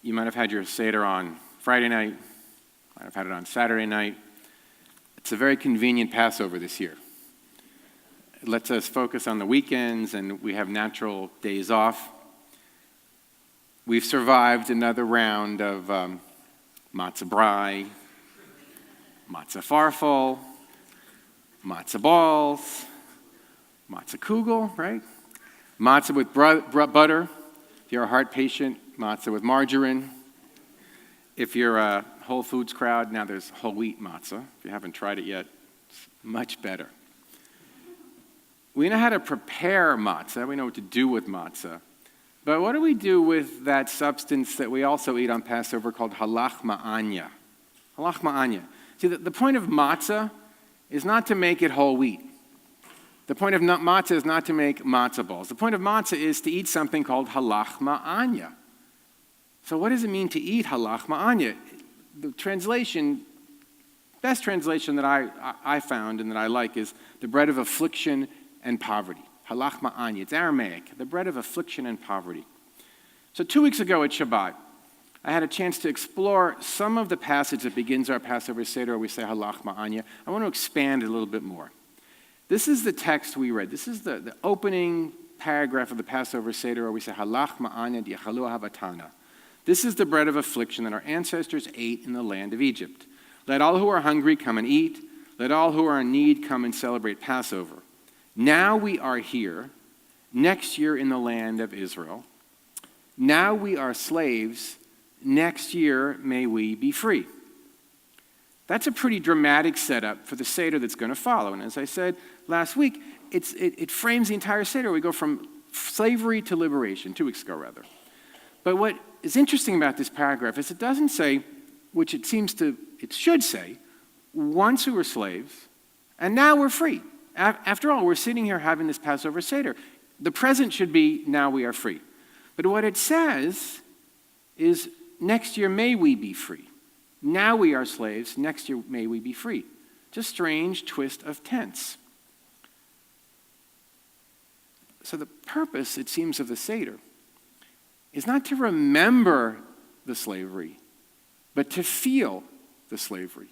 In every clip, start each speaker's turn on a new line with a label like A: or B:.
A: You might have had your Seder on Friday night, might have had it on Saturday night. It's a very convenient Passover this year. It lets us focus on the weekends, and we have natural days off. We've survived another round of matzah brai, matzah farfel, matzah balls, matzah kugel, right? Matzah with butter. If you're a heart patient, matzah with margarine. If you're a Whole Foods crowd, now there's whole wheat matzah. If you haven't tried it yet, it's much better. We know how to prepare matzah. We know what to do with matzah. But what do we do with that substance that we also eat on Passover called halach ma'anya? Halach ma'anya. See, the point of matzah is not to make it whole wheat. The point of matzah is not to make matzah balls. The point of matzah is to eat something called halach ma'anya. So what does it mean to eat halach ma'anya? The translation, best translation that I found and that I like is the bread of affliction and poverty. Halach ma'anya. It's Aramaic, the bread of affliction and poverty. So 2 weeks ago at Shabbat, I had a chance to explore some of the passage that begins our Passover Seder where we say halach ma'anya. I want to expand it a little bit more. This is the text we read. This is the opening paragraph of the Passover Seder where we say halach ma'anya di'achalu havatana. This is the bread of affliction that our ancestors ate in the land of Egypt. Let all who are hungry come and eat. Let all who are in need come and celebrate Passover. Now we are here, next year in the land of Israel. Now we are slaves, next year may we be free. That's a pretty dramatic setup for the Seder that's going to follow. And as I said last week, it frames the entire Seder. We go from slavery to liberation, 2 weeks ago rather. But what is interesting about this paragraph is it doesn't say, which it should say, once we were slaves, and now we're free. After all, we're sitting here having this Passover Seder. The present should be, now we are free. But what it says is, next year may we be free. Now we are slaves, next year may we be free. It's a strange twist of tense. So the purpose, it seems, of the Seder is not to remember the slavery, but to feel the slavery,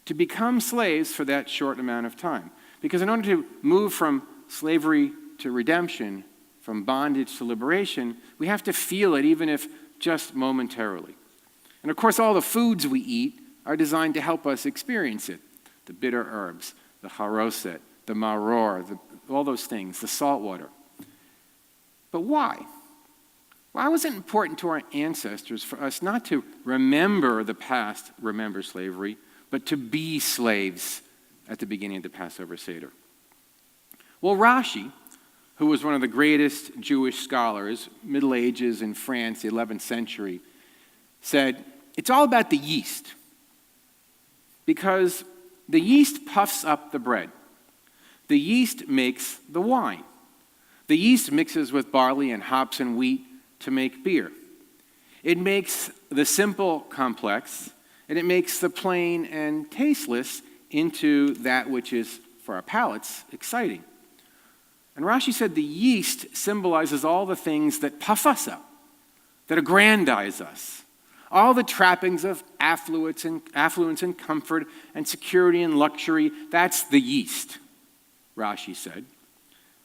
A: to become slaves for that short amount of time. Because in order to move from slavery to redemption, from bondage to liberation, we have to feel it, even if just momentarily. And of course, all the foods we eat are designed to help us experience it. The bitter herbs, the charoset, the maror, all those things, the salt water. But why? Why was it important to our ancestors for us not to remember the past, remember slavery, but to be slaves at the beginning of the Passover Seder? Well, Rashi, who was one of the greatest Jewish scholars, Middle Ages in France, the 11th century, said, it's all about the yeast. Because the yeast puffs up the bread. The yeast makes the wine. The yeast mixes with barley and hops and wheat to make beer. It makes the simple complex, and it makes the plain and tasteless into that which is, for our palates, exciting. And Rashi said the yeast symbolizes all the things that puff us up, that aggrandize us, all the trappings of affluence and comfort and security and luxury. That's the yeast, Rashi said.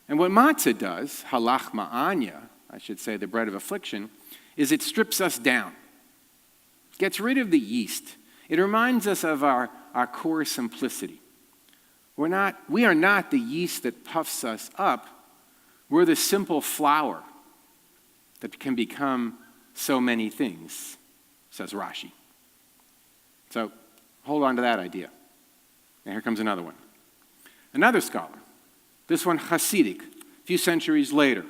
A: And what matzah does, halach ma'anya, I should say the bread of affliction, is it strips us down, gets rid of the yeast. It reminds us of our core simplicity. We are not the yeast that puffs us up. We're the simple flour that can become so many things, says Rashi. So hold on to that idea. And here comes another one. Another scholar, this one Hasidic, a few centuries later,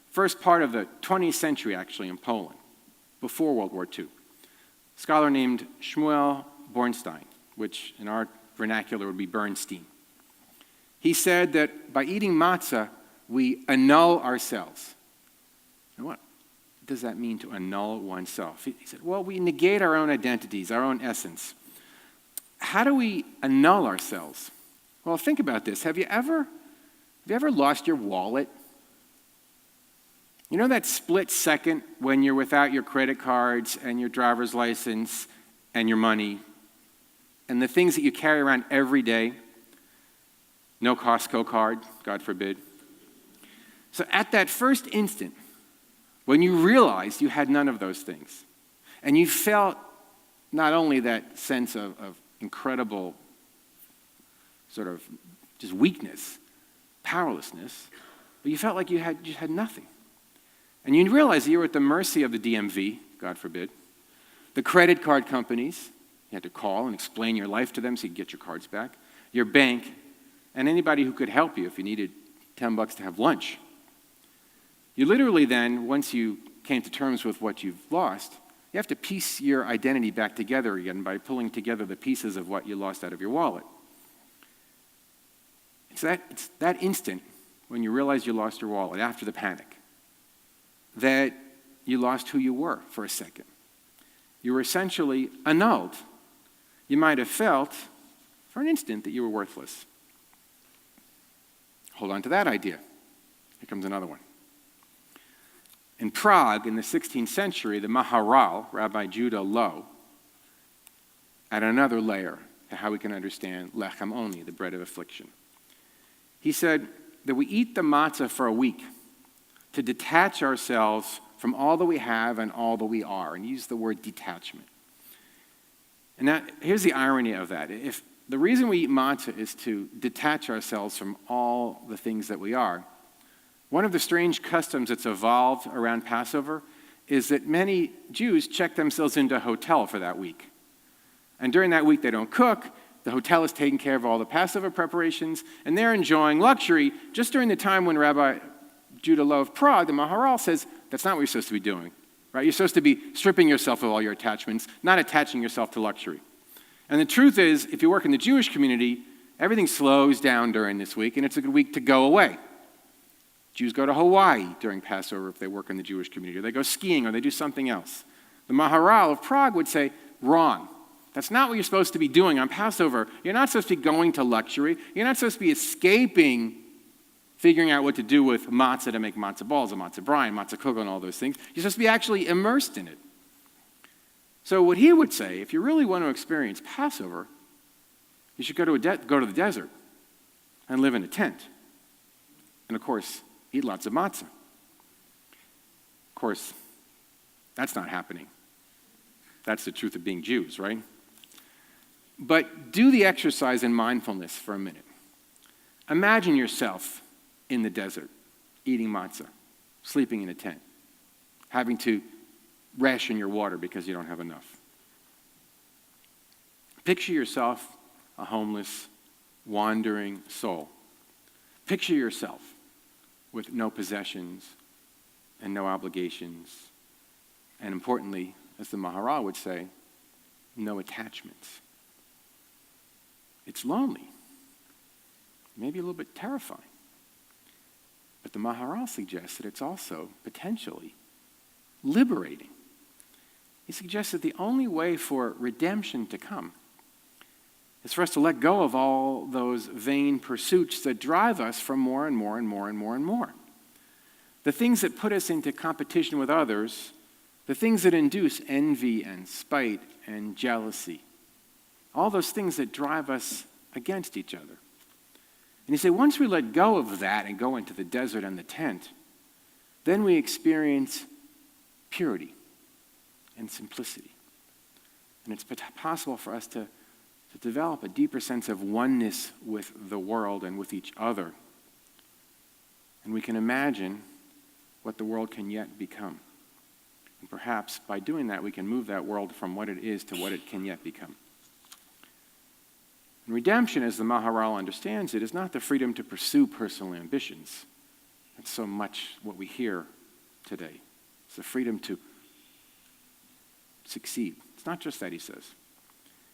A: first part of the 20th century actually in Poland, before World War II. A scholar named Shmuel Bornstein, which in our vernacular would be Bernstein. He said that by eating matzah, we annul ourselves. And what does that mean, to annul oneself? He said, well, we negate our own identities, our own essence. How do we annul ourselves? Well, think about this. Have you ever lost your wallet? You know that split second when you're without your credit cards and your driver's license and your money and the things that you carry around every day? No Costco card, God forbid. So at that first instant, when you realized you had none of those things, and you felt not only that sense of incredible sort of just weakness, powerlessness, but you felt like you had nothing. And you realized that you were at the mercy of the DMV, God forbid, the credit card companies. You had to call and explain your life to them so you could get your cards back, your bank, and anybody who could help you if you needed $10 to have lunch. You literally then, once you came to terms with what you've lost, you have to piece your identity back together again by pulling together the pieces of what you lost out of your wallet. It's that instant when you realize you lost your wallet after the panic that you lost who you were for a second. You were essentially annulled. You might have felt for an instant that you were worthless. Hold on to that idea. Here comes another one. In Prague, in the 16th century, the Maharal, Rabbi Judah Loew, added another layer to how we can understand lechem oni, the bread of affliction. He said that we eat the matzah for a week to detach ourselves from all that we have and all that we are, and use the word detachment. And now, here's the irony of that. If the reason we eat matzah is to detach ourselves from all the things that we are, one of the strange customs that's evolved around Passover is that many Jews check themselves into a hotel for that week. And during that week, they don't cook. The hotel is taking care of all the Passover preparations, and they're enjoying luxury just during the time when Rabbi Judah Loew of Prague, the Maharal, says that's not what you're supposed to be doing. Right? You're supposed to be stripping yourself of all your attachments, not attaching yourself to luxury. And the truth is, if you work in the Jewish community, everything slows down during this week, and it's a good week to go away. Jews go to Hawaii during Passover if they work in the Jewish community, or they go skiing, or they do something else. The Maharal of Prague would say, wrong. That's not what you're supposed to be doing on Passover. You're not supposed to be going to luxury. You're not supposed to be escaping figuring out what to do with matzah to make matzah balls, and matzah brine, matzah kugel, and all those things. You're supposed to be actually immersed in it. So what he would say, if you really want to experience Passover, you should go to the desert and live in a tent. And of course, eat lots of matzah. Of course, that's not happening. That's the truth of being Jews, right? But do the exercise in mindfulness for a minute. Imagine yourself in the desert, eating matzah, sleeping in a tent, having to ration your water because you don't have enough. Picture yourself a homeless, wandering soul. Picture yourself with no possessions and no obligations, and importantly, as the Maharal would say, no attachments. It's lonely, maybe a little bit terrifying. But the Maharal suggests that it's also potentially liberating. He suggests that the only way for redemption to come is for us to let go of all those vain pursuits that drive us from more and more and more and more and more. The things that put us into competition with others, the things that induce envy and spite and jealousy, all those things that drive us against each other. And you say, once we let go of that and go into the desert and the tent, then we experience purity and simplicity. And it's possible for us to develop a deeper sense of oneness with the world and with each other. And we can imagine what the world can yet become. And perhaps by doing that, we can move that world from what it is to what it can yet become. And redemption, as the Maharal understands it, is not the freedom to pursue personal ambitions. That's so much what we hear today. It's the freedom to succeed. It's not just that, he says.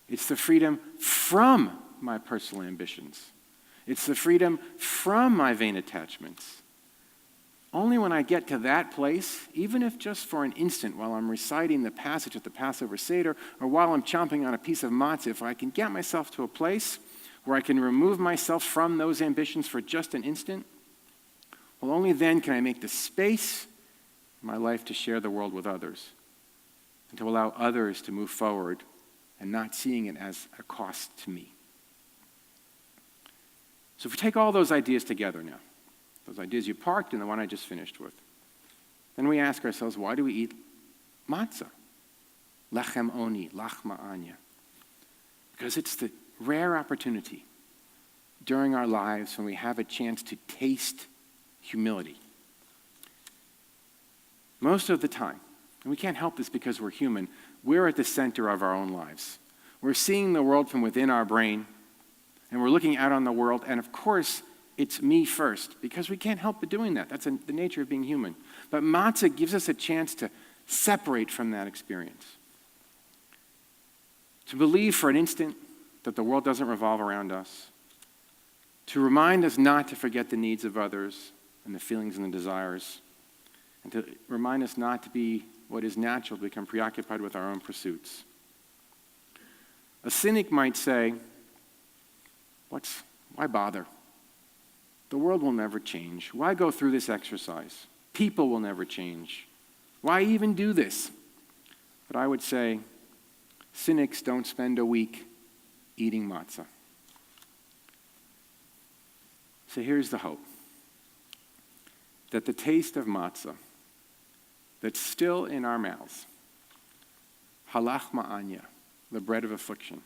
A: It's the freedom from my personal ambitions. It's the freedom from my vain attachments. Only when I get to that place, even if just for an instant while I'm reciting the passage at the Passover Seder or while I'm chomping on a piece of matzah, if I can get myself to a place where I can remove myself from those ambitions for just an instant, well, only then can I make the space my life to share the world with others and to allow others to move forward and not seeing it as a cost to me. So if we take all those ideas together now, those ideas you parked and the one I just finished with, then we ask ourselves, why do we eat matzah? Lechem oni, lachma anya. Because it's the rare opportunity during our lives when we have a chance to taste humility. Most of the time, and we can't help this because we're human, we're at the center of our own lives. We're seeing the world from within our brain, and we're looking out on the world, and of course, it's me first, because we can't help but doing that. That's the nature of being human. But matzah gives us a chance to separate from that experience. To believe for an instant that the world doesn't revolve around us. To remind us not to forget the needs of others and the feelings and the desires. And to remind us not to be what is natural, to become preoccupied with our own pursuits. A cynic might say, why bother? The world will never change. Why go through this exercise? People will never change. Why even do this? But I would say, cynics don't spend a week eating matzah. So here's the hope. That the taste of matzah that's still in our mouths, halach ma'anya, the bread of affliction,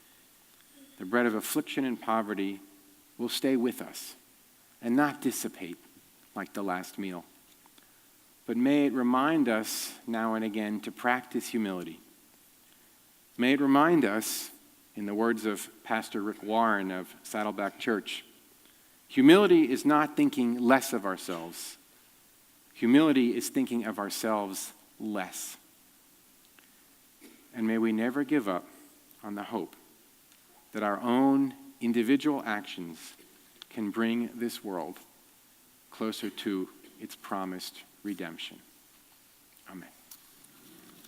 A: and poverty will stay with us and not dissipate like the last meal. But may it remind us now and again to practice humility. May it remind us, in the words of Pastor Rick Warren of Saddleback Church, humility is not thinking less of ourselves. Humility is thinking of ourselves less. And may we never give up on the hope that our own individual actions can bring this world closer to its promised redemption. Amen.